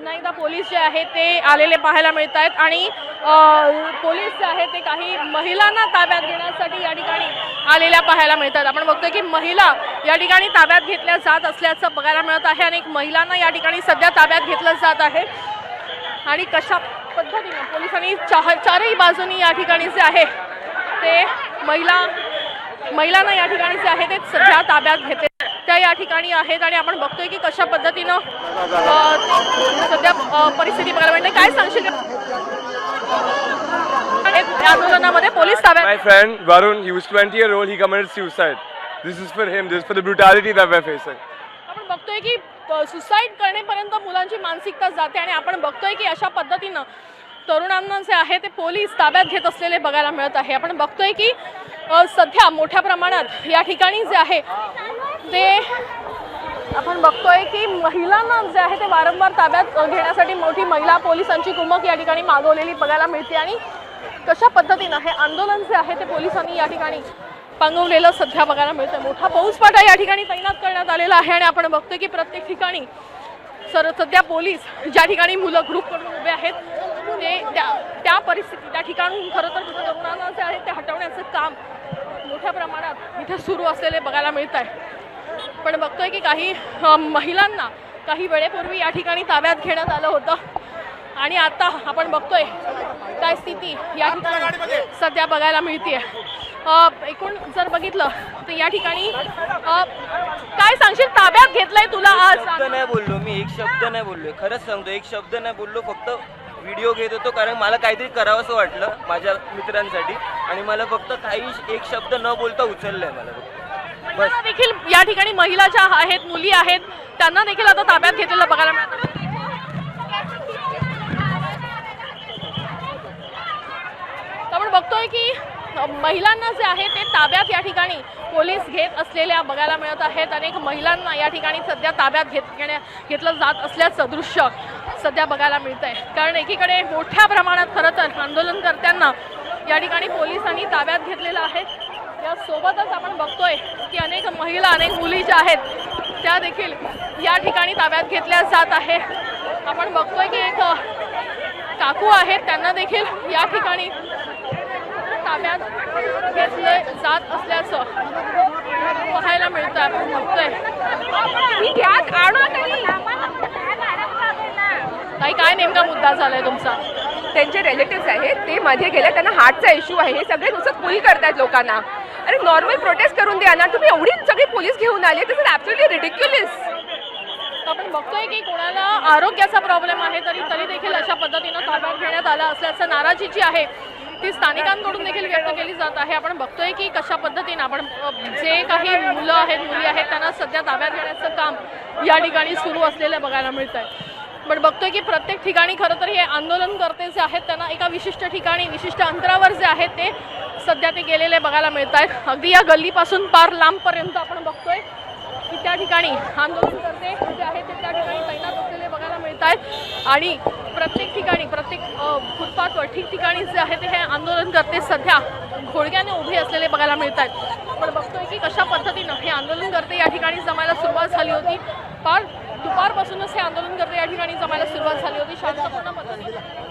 पुन्हा एकदा पोलीस जे आहेत ते आलेले पाहायला मिळत आहेत आणि पोलीस जे आहेत ते काही महिलांना ताब्यात घेण्यासाठी या ठिकाणी आलेल्या पाहायला मिळतात। आपण बघतोय की महिला या ठिकाणी ताब्यात घेतल्या जात असल्याचं बघायला मिळत आहे। अनेक महिलांना या ठिकाणी सध्या ताब्यात घेतलं जात आहे आणि कशा पद्धतीने पोलिसांनी चारही बाजूनी या ठिकाणी जे आहे ते महिलांना या ठिकाणी जे आहे ते सध्या ताब्यात घेतले त्या या ठिकाणी आहेत आणि आपण बघतोय की कशा पद्धतीनं सध्या परिस्थिती बघायला मिळते। काय सांगशील आंदोलनामध्ये पोलीस ताब्यात? My friend Varun, he was 20-year-old, he committed suicide. This is for him, this is for the brutality that we're facing. आपण बघतोय की सुसाईड करण्यापर्यंत मुलांची मानसिकता जाते आणि आपण बघतोय की अशा पद्धतीनं तरुणांना जे आहे ते पोलीस ताब्यात घेत असलेले बघायला मिळत आहे। आपण बघतोय की सध्या मोठ्या प्रमाणात या ठिकाणी जे आहे ते आपण बघतोय की महिलांना जे आहे ते वारंवार ताब्यात घेण्यासाठी मोठी महिला पोलिसांची कुमक या ठिकाणी मागवलेली बघायला मिळते आणि कशा पद्धतीनं हे आंदोलन जे आहे ते पोलिसांनी या ठिकाणी पांगवलेलं सध्या बघायला मिळतं। मोठा फौजफाटा या ठिकाणी तैनात करण्यात आलेला आहे आणि आपण बघतोय की प्रत्येक ठिकाणी सध्या पोलीस ज्या ठिकाणी मुलं ग्रुप करून उभे आहेत ते त्या परिस्थिती त्या ठिकाणून खरं तर तरुणांना जे आहे ते हटवण्याचं काम मोठ्या प्रमाणात इथे सुरू असलेले बघायला मिळत आहे। पण बघतोय की काही महिलांना काही वेळेपूर्वी या ठिकाणी ताब्यात घेण्यात आलं होतं आणि आता आपण बघतोय काय स्थिती या ठिकाणी सध्या बघायला मिळते। एकूण जर बघितलं तर या ठिकाणी काय सांगशील ताब्यात घेतलंय तुला आज? शब्द नाही बोललो मी, एक शब्द नाही बोललो, खरंच सांगतो एक शब्द नाही बोललो, फक्त व्हिडिओ घेत होतो कारण मला काहीतरी करावंसं वाटलं माझ्या मित्रांसाठी आणि मला फक्त काही एक शब्द न बोलता उचललंय मला फक्त बस। देखील या ठिकाणी महिला ज्या आहेत मुली आहेत त्यांना देखील आता ताब्यात घेतलेलं बघायला मिळतं। आपण बघतोय की महिलांना जे आहे ते ताब्यात या ठिकाणी पोलीस घेत असलेल्या बघायला मिळत आहेत। अनेक महिलांना या ठिकाणी सध्या ताब्यात घेतलं जात असल्याचं दृश्य सध्या बघायला मिळत आहे कारण एकीकडे मोठ्या प्रमाणात खरं तर आंदोलनकर्त्यांना या ठिकाणी पोलिसांनी ताब्यात घेतलेलं आहे। यासोबतच आपण बघतोय की अनेक महिला अनेक मुली ज्या आहेत त्या देखील या ठिकाणी ताब्यात घेतल्या जात आहे। आपण बघतोय की एक काकू आहेत त्यांना देखील या ठिकाणी ताब्यात घेतले जात असल्याचं पाहायला मिळतं। आपण बघतोय काय नेमका मुद्दा झालाय तुमचा? त्यांचे रिलेटिव्स आहेत ते मध्ये गेले, त्यांना हार्टचा इश्यू आहे, हे सगळे नुसतं पुल करतायत लोकांना। अरे नॉर्मल प्रोटेस्ट करून द्या ना, तुम्ही एवढी सगळी पोलीस घेऊन आले, दिस इज ॲब्सोल्युटली रिडिक्युलस। आपण बघतोय की कोणाला आरोग्याचा प्रॉब्लेम आहे तरी देखील अशा पद्धतीनं ताब्यात घेण्यात आला असल्याचं नाराजी जी आहे ती स्थानिकांकडून देखील व्यक्त केली जात आहे। आपण बघतोय की कशा पद्धतीनं आपण जे काही मुलं आहेत मुली आहेत त्यांना सध्या ताब्यात घेण्याचं काम या ठिकाणी सुरू असलेलं बघायला मिळत आहे। पण बघतोय की प्रत्येक ठिकाणी खरं तर हे आंदोलनकर्ते जे आहेत त्यांना एका विशिष्ट ठिकाणी विशिष्ट अंतरावर जे आहेत ते सध्या ते गेलेले बघायला मिळत आहेत। अगदी या गल्लीपासून पार लांबपर्यंत आपण बघतोय की त्या ठिकाणी आंदोलनकर्ते जे आहेत ते त्या ठिकाणी तैनात असलेले बघायला मिळत आहेत आणि प्रत्येक ठिकाणी प्रत्येक फुटपाथवर ठिकठिकाणी जे आहे ते हे आंदोलनकर्ते सध्या घोडक्याने उभे असलेले बघायला मिळत आहेत। आपण बघतोय की कशा पद्धतीनं हे आंदोलनकर्ते या ठिकाणी जमायला सुरुवात झाली होती। फार दुपारपासूनच हे आंदोलनकर्ते या ठिकाणी जमायला सुरुवात झाली होती शांतपूर्ण पद्धतीने।